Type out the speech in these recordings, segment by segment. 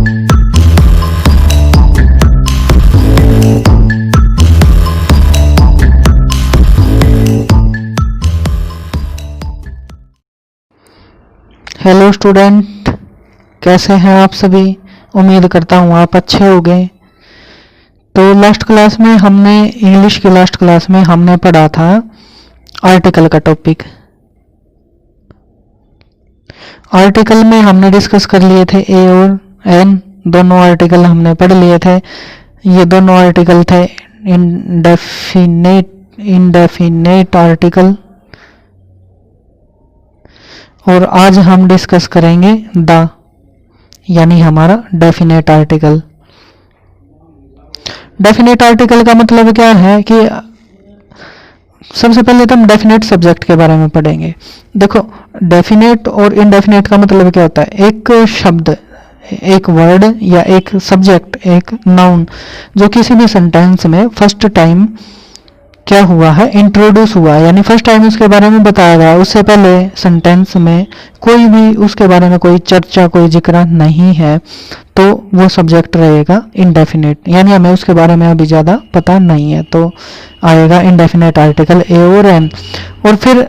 Hello student, कैसे हैं आप सभी। उम्मीद करता हूँ आप अच्छे होंगे। तो लास्ट क्लास में हमने इंग्लिश की लास्ट क्लास में हमने पढ़ा था आर्टिकल का टॉपिक। आर्टिकल में हमने डिस्कस कर लिए थे ए और एन, दोनों आर्टिकल हमने पढ़ लिए थे। ये दोनों आर्टिकल थे इंडेफिनेट आर्टिकल, और आज हम डिस्कस करेंगे द, यानी हमारा डेफिनेट आर्टिकल। डेफिनेट आर्टिकल का मतलब क्या है कि सबसे पहले तो हम डेफिनेट सब्जेक्ट के बारे में पढ़ेंगे। देखो, डेफिनेट और इनडेफिनेट का मतलब क्या होता है। एक शब्द, एक वर्ड या एक सब्जेक्ट, एक नाउन जो किसी भी सेंटेंस में फर्स्ट टाइम क्या हुआ है, इंट्रोड्यूस हुआ, यानी फर्स्ट टाइम उसके बारे में बताया गया, उससे पहले सेंटेंस में कोई भी उसके बारे में कोई चर्चा, कोई जिक्र नहीं है, तो वो सब्जेक्ट रहेगा इनडेफिनेट, यानी हमें उसके बारे में अभी ज़्यादा पता नहीं है, तो आएगा इनडेफिनेट आर्टिकल ए और एन। और फिर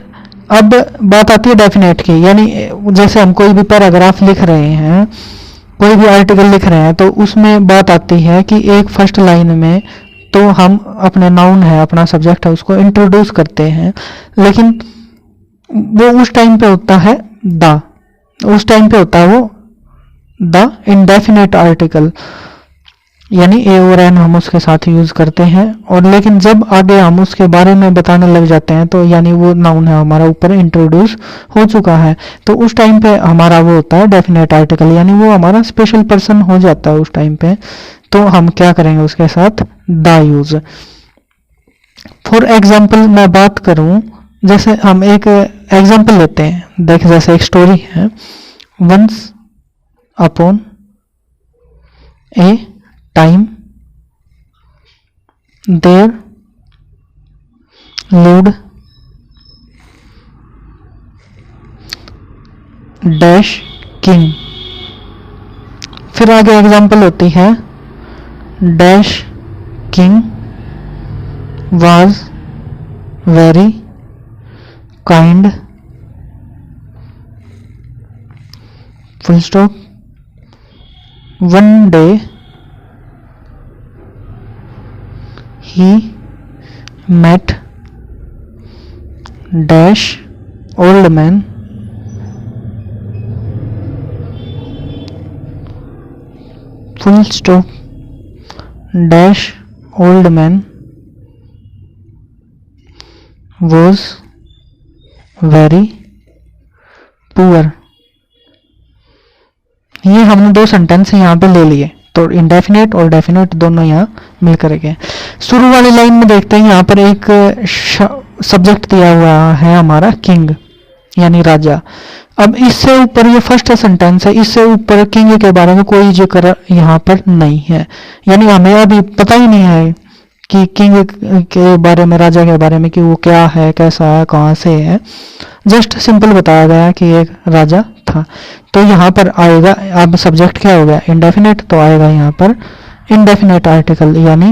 अब बात आती है डेफिनेट की, यानी जैसे हम कोई भी पैराग्राफ लिख रहे हैं, कोई भी आर्टिकल लिख रहे हैं, तो उसमें बात आती है कि एक फर्स्ट लाइन में तो हम अपने नाउन है, अपना सब्जेक्ट है, उसको इंट्रोड्यूस करते हैं, लेकिन वो उस टाइम पे होता है द, उस टाइम पे होता है वो द इनडेफिनेट आर्टिकल, यानी ए और एन हम उसके साथ यूज करते हैं। और लेकिन जब आगे हम उसके बारे में बताने लग जाते हैं, तो यानी वो नाउन है हमारा ऊपर इंट्रोड्यूस हो चुका है, तो उस टाइम पे हमारा वो होता है डेफिनेट आर्टिकल, यानी वो हमारा स्पेशल पर्सन हो जाता है उस टाइम पे। तो हम क्या करेंगे उसके साथ द यूज। फॉर एग्जाम्पल मैं बात करूं, जैसे हम एक एग्जाम्पल लेते हैं, देख जैसे एक स्टोरी है, once upon a time there lived dash king. फिर आगे एग्जाम्पल होती है dash king was very kind, full stop, one day he met dash old man, full stop, dash old man was very poor। ये हमने दो sentence यहाँ पे ले लिए, तो इंडेफिनेट और डेफिनेट दोनों यहाँ मिलकर गए। शुरू वाली लाइन में देखते हैं, यहाँ पर एक सब्जेक्ट दिया हुआ है हमारा किंग, यानी राजा। अब इससे ऊपर ये फर्स्ट सेंटेंस है, इससे ऊपर किंग के बारे में कोई जिक्र यहाँ पर नहीं है, यानी हमें अभी पता ही नहीं है कि किंग के बारे में, राजा के बारे में, कि वो क्या है, कैसा है, कहाँ से है। जस्ट सिंपल बताया गया कि एक राजा था। तो यहाँ पर आएगा, अब सब्जेक्ट क्या हो गया, इंडेफिनेट, तो आएगा यहाँ पर इंडेफिनेट आर्टिकल, यानी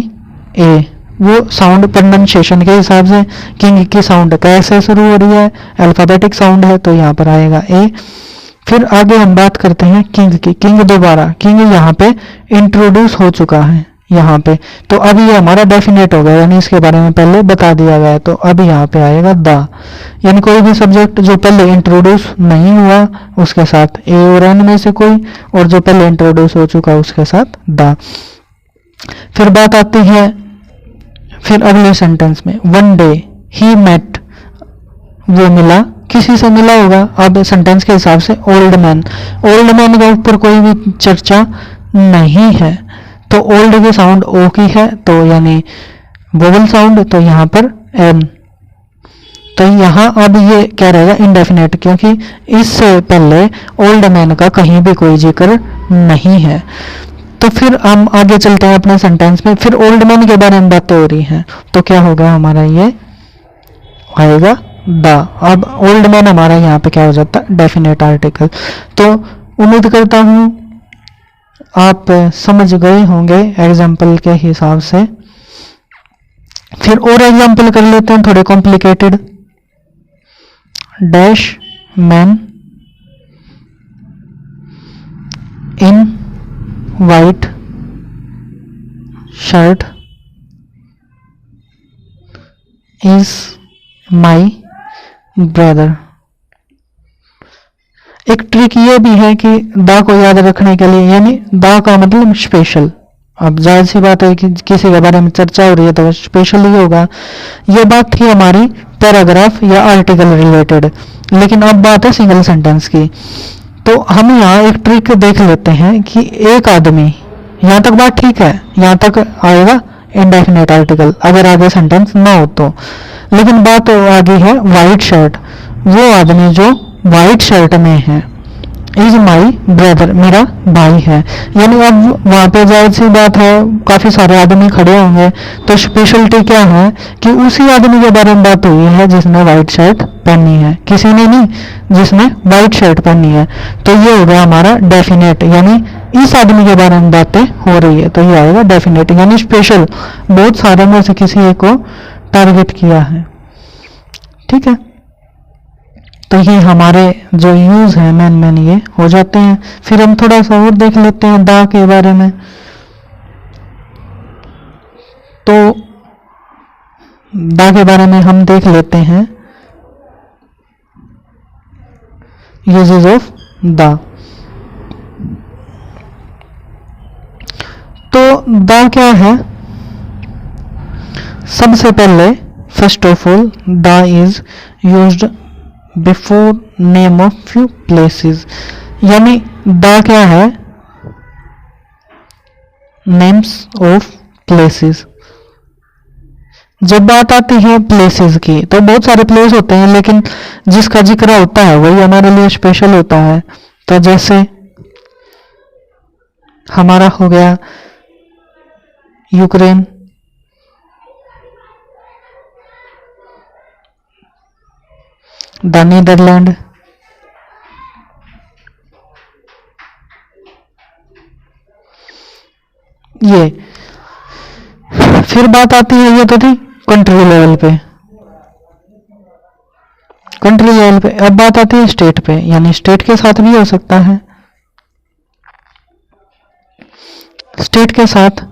ए। वो साउंड प्रोनाउंसिएशन के हिसाब से किंग की साउंड कैसे शुरू हो रही है, अल्फाबेटिक साउंड है, तो यहाँ पर आएगा ए। फिर आगे हम बात करते हैं किंग की। किंग दोबारा, किंग यहाँ पे इंट्रोड्यूस हो चुका है यहाँ पे, तो अब ये हमारा डेफिनेट हो गया, यानी इसके बारे में पहले बता दिया गया, तो अब यहाँ पे आएगा द, यानी कोई भी सब्जेक्ट जो पहले इंट्रोड्यूस नहीं हुआ उसके साथ ए और एन में से कोई, और जो पहले इंट्रोड्यूस हो चुका उसके साथ द। फिर बात आती है फिर अगले सेंटेंस में, वन डे ही मेट, वो मिला, किसी से मिला होगा। अब सेंटेंस के हिसाब से ओल्ड मैन, ओल्ड मैन के ऊपर कोई भी चर्चा नहीं है, तो ओल्ड की साउंड ओ की है, तो यानी वोवल साउंड, तो यहाँ पर एन। तो यहाँ अब ये क्या रहेगा, इंडेफिनेट, क्योंकि इससे पहले ओल्ड मैन का कहीं भी कोई जिक्र नहीं है। तो फिर हम आगे चलते हैं अपने सेंटेंस में। फिर ओल्ड मैन के बारे में बातें हो रही हैं, तो क्या होगा हमारा, ये आएगा द। अब ओल्ड मैन हमारा यहाँ पे क्या हो जाता है, डेफिनेट आर्टिकल। तो उम्मीद करता हूँ आप समझ गए होंगे एग्जाम्पल के हिसाब से। फिर और एग्जाम्पल कर लेते हैं थोड़े complicated. Dash man in white shirt is my brother. एक ट्रिक ये भी है कि दा को याद रखने के लिए, यानी दा का मतलब स्पेशल। अब जाहिर सी बात है कि किसी के बारे में चर्चा हो रही है तो स्पेशल ही होगा। ये बात थी हमारी पैराग्राफ या आर्टिकल रिलेटेड, लेकिन अब बात है सिंगल सेंटेंस की। तो हम यहाँ एक ट्रिक देख लेते हैं कि एक आदमी, यहाँ तक बात ठीक है, यहाँ तक आएगा इंडेफिनेट आर्टिकल अगर आगे सेंटेंस ना हो तो। लेकिन बात आगे है वाइट शर्ट, वो आदमी जो वाइट शर्ट में है, इज माई ब्रदर, मेरा भाई है। यानी अब वहां पे जाहिर सी बात है काफी सारे आदमी खड़े होंगे, तो स्पेशलिटी क्या है कि उसी आदमी के बारे में बात हुई है जिसने व्हाइट शर्ट पहनी है, किसी ने नहीं, जिसने व्हाइट शर्ट पहनी है। तो ये हो गया हमारा डेफिनेट, यानी इस आदमी के बारे में बातें हो रही है, तो ये आएगा डेफिनेट, यानी स्पेशल, बहुत सारे में से किसी एक को टारगेट किया है। ठीक है, तो ये हमारे जो यूज है मेन ये हो जाते हैं। फिर हम थोड़ा सा और देख लेते हैं दा के बारे में। तो दा के बारे में हम देख लेते हैं यूजेस ऑफ दा। तो दा क्या है? सबसे पहले फर्स्ट ऑफ ऑल दा is used before name of few places, यानी दा क्या है? Names of places. जब बात आती है प्लेसेस की तो बहुत सारे प्लेस होते हैं, लेकिन जिसका जिक्र होता है वही हमारे लिए स्पेशल होता है। तो जैसे हमारा हो गया यूक्रेन, द नीदरलैंड, ये। फिर बात आती है, ये तो थी कंट्री लेवल पे, कंट्री लेवल पे। अब बात आती है स्टेट पे, यानी स्टेट के साथ भी हो सकता है, स्टेट के साथ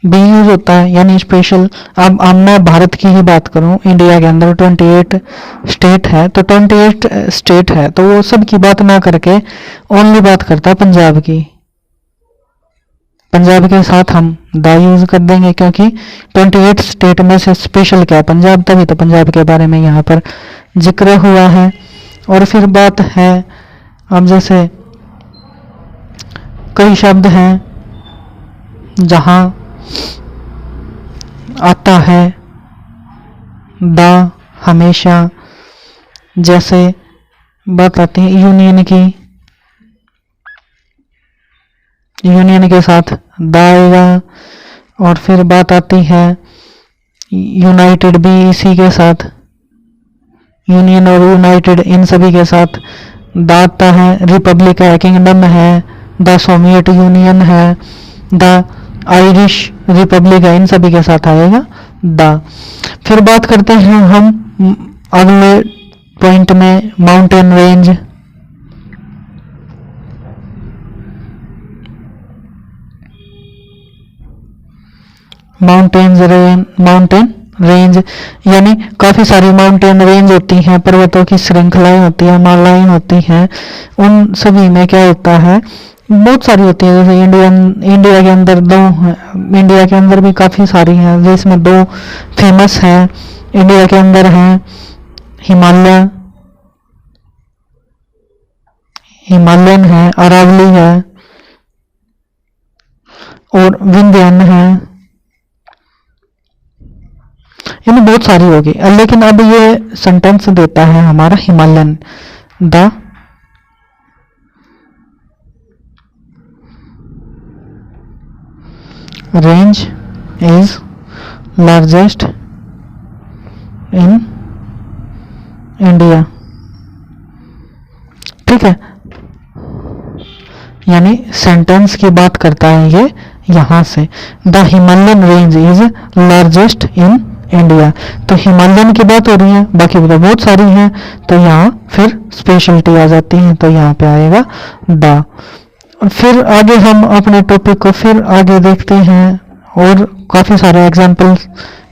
भी यूज होता है, यानी स्पेशल। अब मैं भारत की ही बात करूं, इंडिया के अंदर 28 स्टेट है, तो 28 स्टेट है, तो वो सब की बात ना करके ओनली बात करता है पंजाब की। पंजाब के साथ हम दा यूज कर देंगे, क्योंकि 28 स्टेट में से स्पेशल क्या है? पंजाब, तभी तो पंजाब के बारे में यहाँ पर जिक्र हुआ है। और फिर बात है, अब जैसे कई शब्द हैं जहां आता है दा हमेशा, जैसे बात आती है यूनियन की, यूनियन के साथ दा आएगा। और फिर बात आती है यूनाइटेड भी इसी के साथ, यूनियन और यूनाइटेड इन सभी के साथ दा आता है। रिपब्लिक है, किंगडम है, द सोवियत यूनियन है, द आयरिश रिपब्लिक है, इन सभी के साथ आएगा दा। फिर बात करते हैं हम अगले पॉइंट में माउंटेन रेंज। माउंटेन रेंज यानी काफी सारी माउंटेन रेंज होती हैं, पर्वतों की श्रृंखलाएं होती हैं, मालाएं होती हैं। उन सभी में क्या होता है, बहुत सारी होती है। जैसे इंडिया के अंदर इंडिया के अंदर भी काफी सारी हैं, जिसमें दो फेमस हैं इंडिया के अंदर हैं, हिमालयन है, अरावली है और विंध्यन है। इनमें बहुत सारी होगी, लेकिन अब ये सेंटेंस देता है हमारा Himalayan. The range is largest in India. ठीक है, यानी सेंटेंस की बात करता है ये यहाँ से। The Himalayan range is largest in India, तो हिमालयन की बात हो रही है, बाकी तो बहुत सारी हैं, तो यहाँ फिर स्पेशलिटी आ जाती है, तो यहाँ पे आएगा द। फिर आगे हम अपने टॉपिक को फिर आगे देखते हैं और काफी सारे एग्जाम्पल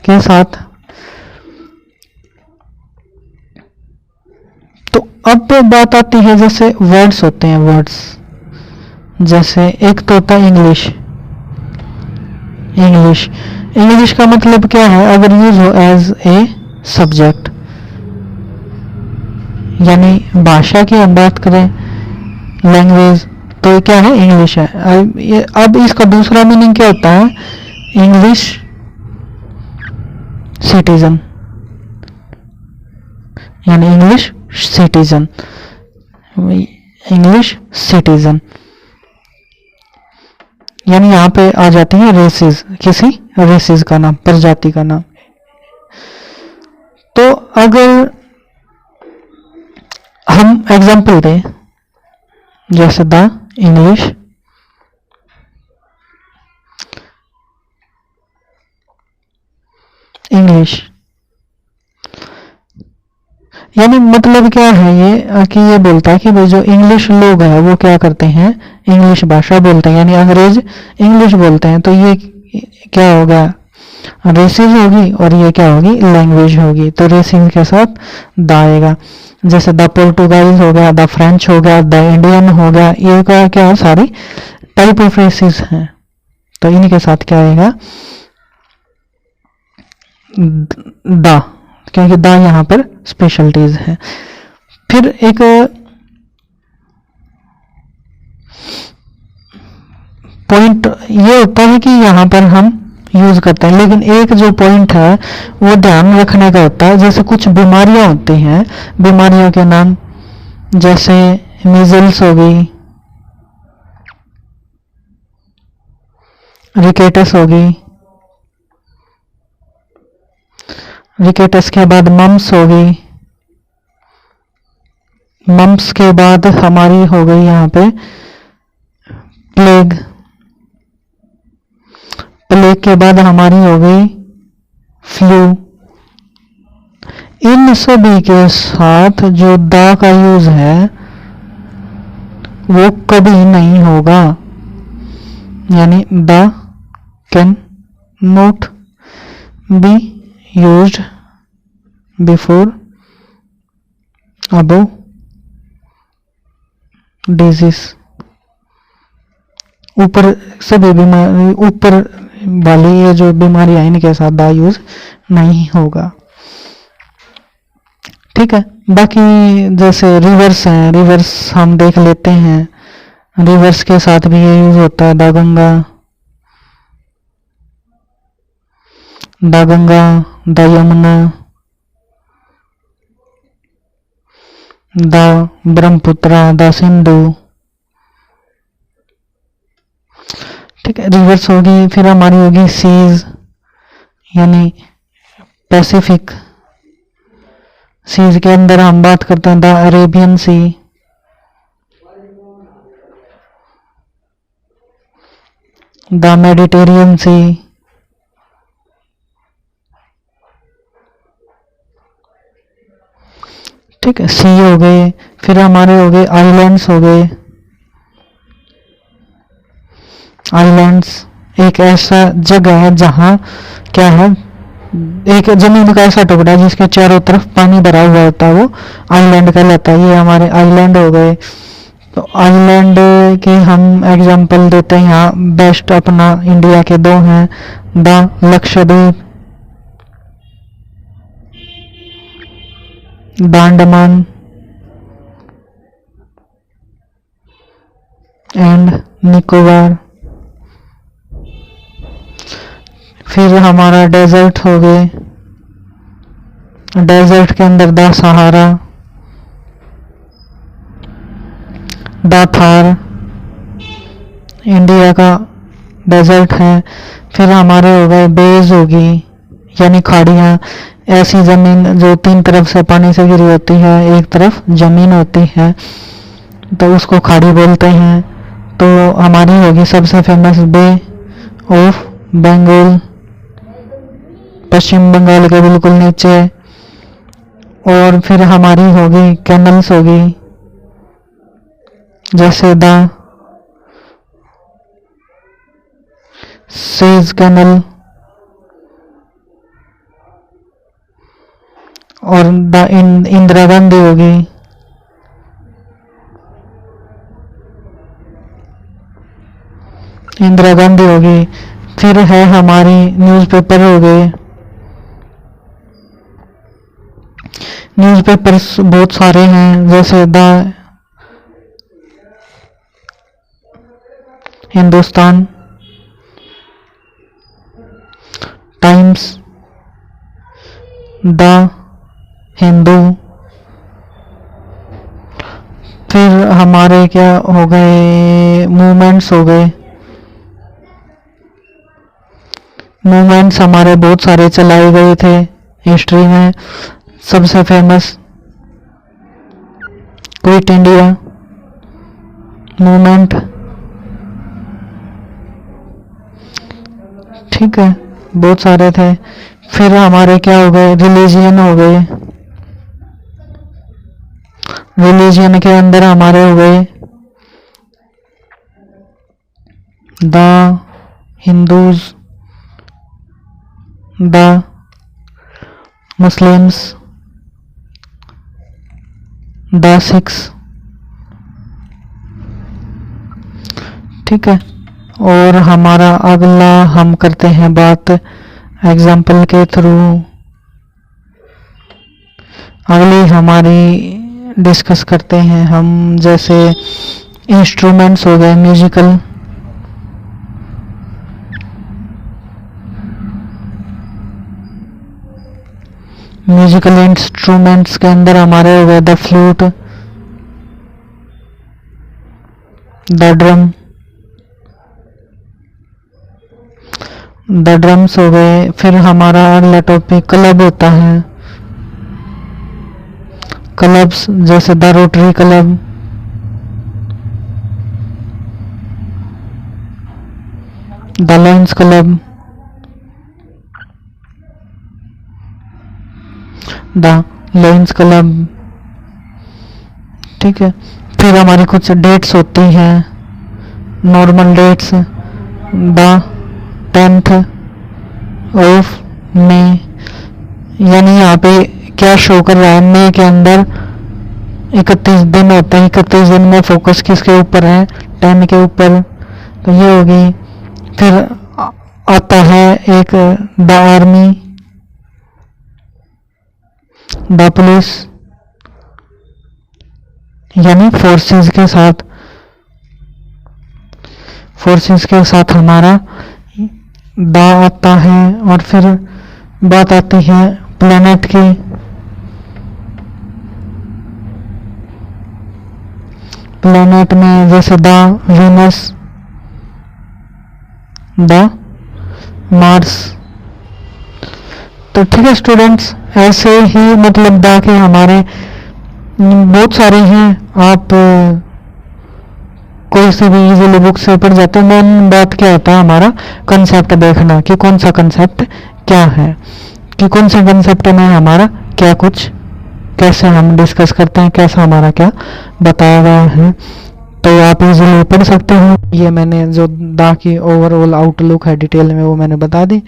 के साथ। तो अब बात आती है जैसे वर्ड्स होते हैं, वर्ड्स जैसे एक तो होता है इंग्लिश। इंग्लिश इंग्लिश का मतलब क्या है, अगर यूज हो एज ए सब्जेक्ट, यानी भाषा की हम बात करें, लैंग्वेज, तो क्या है, इंग्लिश है। अब इसका दूसरा मीनिंग क्या होता है, इंग्लिश सिटीजन, यानी इंग्लिश सिटीजन, इंग्लिश सिटीजन, यानी यहाँ पे आ जाती है रेसेस, किसी रेसेस का नाम, प्रजाति का नाम। तो अगर हम एग्जाम्पल दें जैसे द इंग्लिश इंग्लिश, यानी मतलब क्या है ये कि ये बोलता है कि भाई जो इंग्लिश लोग हैं वो क्या करते हैं, इंग्लिश भाषा बोलते हैं, यानी अंग्रेज इंग्लिश बोलते हैं, तो ये क्या होगा, रेसिस होगी, और ये क्या होगी, लैंग्वेज होगी, तो रेसिस के साथ द आएगा। जैसे द पोर्टुगाइज हो गया, द फ्रेंच हो गया, द इंडियन हो गया, ये क्या है, सारी टाइप ऑफ रेसिस हैं, तो इनके साथ क्या आएगा, द, क्योंकि द यहाँ पर स्पेशलिटीज है। फिर एक पॉइंट ये होता है कि यहाँ पर हम यूज करते हैं, लेकिन एक जो पॉइंट है वो ध्यान रखने का होता है, जैसे कुछ बीमारियां होती हैं, बीमारियों के नाम जैसे मीजल्स हो गई, रिकेटस हो गई, रिकेटस के बाद मम्स हो गई, मम्स के बाद हमारी हो गई यहाँ पे प्लेग, प्लेग के बाद हमारी हो गई फ्लू। इन सभी के साथ जो द का यूज है वो कभी नहीं होगा, यानी the can not be used before above disease, ऊपर सभी बीमारी, ऊपर वाली ये जो बीमारियां इनके साथ द यूज नहीं होगा। ठीक है, बाकी जैसे रिवर्स हैं, रिवर्स हम देख लेते हैं, रिवर्स के साथ भी ये यूज होता है, the Ganga, the Ganga, the Yamuna, the Brahmaputra, the Sindhu. ठीक है, रिवर्स होगी। फिर हमारी होगी सीज, यानी पैसिफिक, सीज के अंदर हम बात करते हैं the Arabian sea, the Mediterranean sea, ठीक है, सी हो गए। फिर हमारे हो गए आइलैंड्स हो गए। आइलैंड्स एक ऐसा जगह है जहाँ क्या है, एक जमीन का ऐसा टुकड़ा जिसके चारों तरफ पानी भरा हुआ होता है, वो आइलैंड कहलाता है। ये हमारे आइलैंड हो गए। तो आइलैंड के हम एग्जांपल देते हैं यहाँ, बेस्ट अपना इंडिया के दो हैं, the Lakshadweep, the Andaman and Nicobar. फिर हमारा डेजर्ट हो गए, डेजर्ट के अंदर the Sahara, the Thar, India का डेजर्ट है। फिर हमारे हो गए बेज होगी, यानी खाड़ियाँ, ऐसी जमीन जो तीन तरफ से पानी से घिरी होती है, एक तरफ जमीन होती है, तो उसको खाड़ी बोलते हैं। तो हमारी होगी सबसे फेमस बे ऑफ बंगाल, पश्चिम बंगाल के बिल्कुल नीचे। और फिर हमारी होगी कैनल्स होगी, जैसे द सुएज कैनल और द इंदिरा गांधी होगी। इंदिरा गांधी होगी। फिर है हमारी न्यूज़पेपर हो गए, न्यूज़पेपर्स बहुत सारे हैं, जैसे the Hindustan times, the Hindu. फिर हमारे क्या हो गए, मूवमेंट्स हो गए। मूवमेंट्स हमारे बहुत सारे चलाए गए थे हिस्ट्री में। सबसे फेमस क्विट इंडिया मूवमेंट, ठीक है, बहुत सारे थे। फिर हमारे क्या हो गए, रिलीजियन हो गए। रिलीजियन के अंदर हमारे हो गए the Hindus, the Muslims, the Sikhs, ठीक है। और हमारा अगला हम करते हैं बात एग्जाम्पल के थ्रू। अगली हमारी डिस्कस करते हैं हम, जैसे इंस्ट्रूमेंट्स हो गए म्यूजिकल। म्यूजिकल इंस्ट्रूमेंट्स के अंदर हमारे हो गए the flute, the drum, the drums हो गए। फिर हमारा अगला टॉपिक क्लब होता है, क्लब्स, जैसे the Rotary club, the Lions club, the Lions club, ठीक है। फिर हमारी कुछ डेट्स होती हैं, normal dates, the 10th of May, यानी यहाँ पे क्या शो कर रहा है, मई के अंदर 31 दिन होते हैं। 31 दिन में फोकस किसके ऊपर है, 10 के ऊपर, तो ये होगी। फिर आता है एक द आर्मी, द पुलिस, यानी फोर्सेस के साथ हमारा द आता है। और फिर बात आती है प्लैनेट की, प्लैनेट में जैसे द वीनस, द मार्स। तो ठीक है स्टूडेंट्स, ऐसे ही मतलब द के हमारे बहुत सारे हैं। आप कोई से भी इजीली बुक से पढ़ जाते हैं। मेन बात क्या होता है, हमारा कंसेप्ट देखना कि कौन सा कंसेप्ट क्या है, कि कौन से कंसेप्ट में हमारा क्या कुछ, कैसे हम डिस्कस करते हैं, कैसा हमारा क्या बताया गया है। तो आप इजीली पढ़ सकते हो। ये मैंने जो दा की ओवरऑल आउटलुक है डिटेल में वो मैंने बता दी।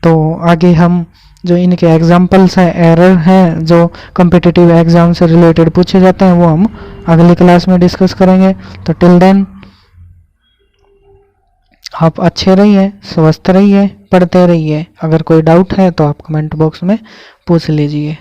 तो आगे हम जो इनके एग्जाम्पल्स हैं, एरर हैं जो कॉम्पिटिटिव एग्जाम से रिलेटेड पूछे जाते हैं, वो हम अगली क्लास में डिस्कस करेंगे। तो टिल देन आप अच्छे रहिए, स्वस्थ रहिए, पढ़ते रहिए। अगर कोई डाउट है तो आप कमेंट बॉक्स में पूछ लीजिए।